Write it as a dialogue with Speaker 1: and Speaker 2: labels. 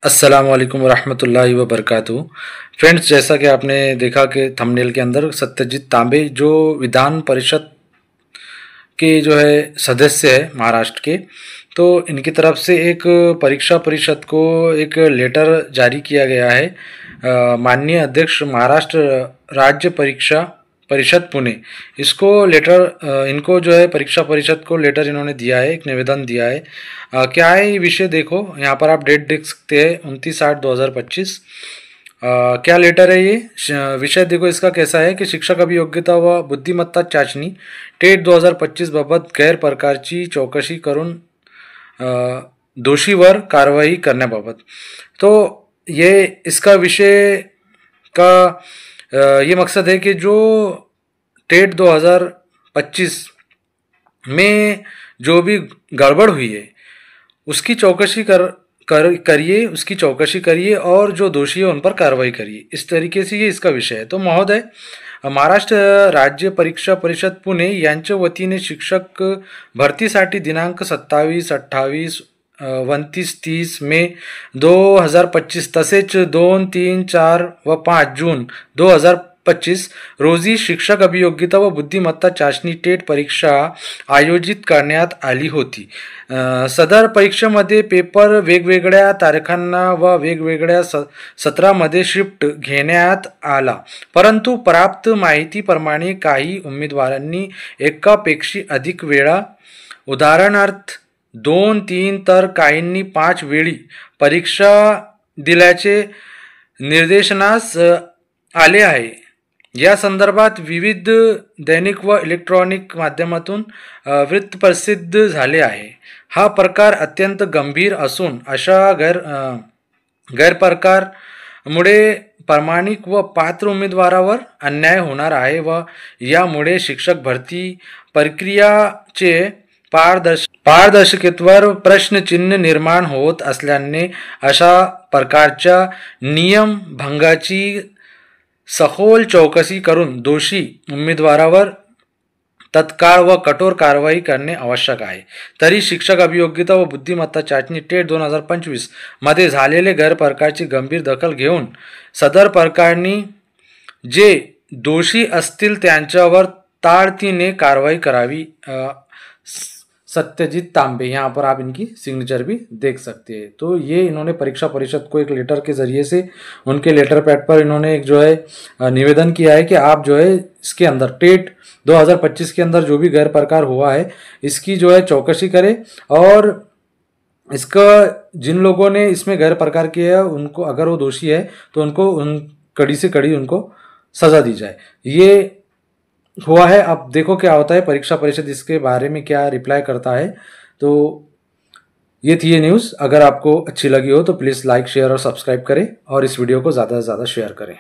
Speaker 1: अस्सलामुअलैकुम वरहमतुल्लाहि वबरकातुहू। फ्रेंड्स, जैसा कि आपने देखा कि थंबनेल के अंदर सत्यजीत तांबे जो विधान परिषद के जो है सदस्य है महाराष्ट्र के, तो इनकी तरफ से एक परीक्षा परिषद को एक लेटर जारी किया गया है। माननीय अध्यक्ष महाराष्ट्र राज्य परीक्षा परिषद पुणे, इसको लेटर इनको जो है परीक्षा परिषद को लेटर इन्होंने दिया है, एक निवेदन दिया है। क्या है ये विषय, देखो यहाँ पर आप डेट देख सकते हैं 29/8/2025। क्या लेटर है ये, विषय देखो इसका कैसा है कि शिक्षक अभियोग्यता व बुद्धिमत्ता चाचणी टेट 2025 बाबत गैर प्रकारची चौकशी करून दोषीवर कारवाई करण्याबाबत। तो ये इसका विषय का ये मकसद है कि जो टेट 2025 में जो भी गड़बड़ हुई है उसकी चौकशी करिए, उसकी चौकशी करिए और जो दोषी है उन पर कार्रवाई करिए। इस तरीके से ये इसका विषय है। तो महोदय, महाराष्ट्र राज्य परीक्षा परिषद पुणे यांच्या वतीने शिक्षक भरतीसाठी दिनांक 27, 28, 29, 30 मे 2025 तसेच 2, 3, 4 व 5 जून 2025 रोजी शिक्षक अभियोग्यता व बुद्धिमत्ता चाचणी टेट परीक्षा आयोजित करण्यात आली होती। सदर परीक्षेमध्ये पेपर वेगवेगळ्या तारखांना व वेगवेगळ्या सत्रामध्ये शिफ्ट घेण्यात आला, परंतु प्राप्त माहितीप्रमाणे काही उमेदवारांनी एकापेक्षा अधिक वेळा, उदाहरणार्थ 2, 3 तर काहींनी 5 वेळी परीक्षा दिल्याचे निर्देशनास आले आहे। या संदर्भात विविध दैनिक व इलेक्ट्रॉनिक माध्यमातून वृत्त प्रसिद्ध झाले आहे। हा प्रकार अत्यंत गंभीर असून अशा गैरप्रकारमुळे प्रामाणिक व पात्र उमेदवारावर अन्याय होणार आहे व यामुळे शिक्षक भरती प्रक्रियाचे पारदर्शकतेवर प्रश्नचिन्ह निर्माण होत असल्याने अशा प्रकारच्या नियम भंगाची सखोल चौकशी करून दोषी उमेदवारावर तत्काळ व कठोर कारवाई करणे आवश्यक आहे। तरी शिक्षक अभियोग्यता व बुद्धिमत्ता चाचणी टेट 2025 मध्ये झालेले गैरप्रकारची गंभीर दखल घेऊन सदर प्रकरणी जे दोषी असतील त्यांच्यावर तातडीने कारवाई करावी। सत्यजीत तांबे, यहाँ पर आप इनकी सिग्नेचर भी देख सकते हैं। तो ये इन्होंने परीक्षा परिषद को एक लेटर के ज़रिए से उनके लेटर पैड पर इन्होंने एक जो है निवेदन किया है कि आप जो है इसके अंदर टेट 2025 के अंदर जो भी गैर प्रकार हुआ है इसकी जो है चौकसी करें और इसका जिन लोगों ने इसमें गैर प्रकार किया है उनको, अगर वो दोषी है तो उनको कड़ी से कड़ी उनको सज़ा दी जाए। ये हुआ है। अब देखो क्या होता है, परीक्षा परिषद इसके बारे में क्या रिप्लाई करता है। तो ये थी ये न्यूज़। अगर आपको अच्छी लगी हो तो प्लीज़ लाइक, शेयर और सब्सक्राइब करें और इस वीडियो को ज़्यादा से ज़्यादा शेयर करें।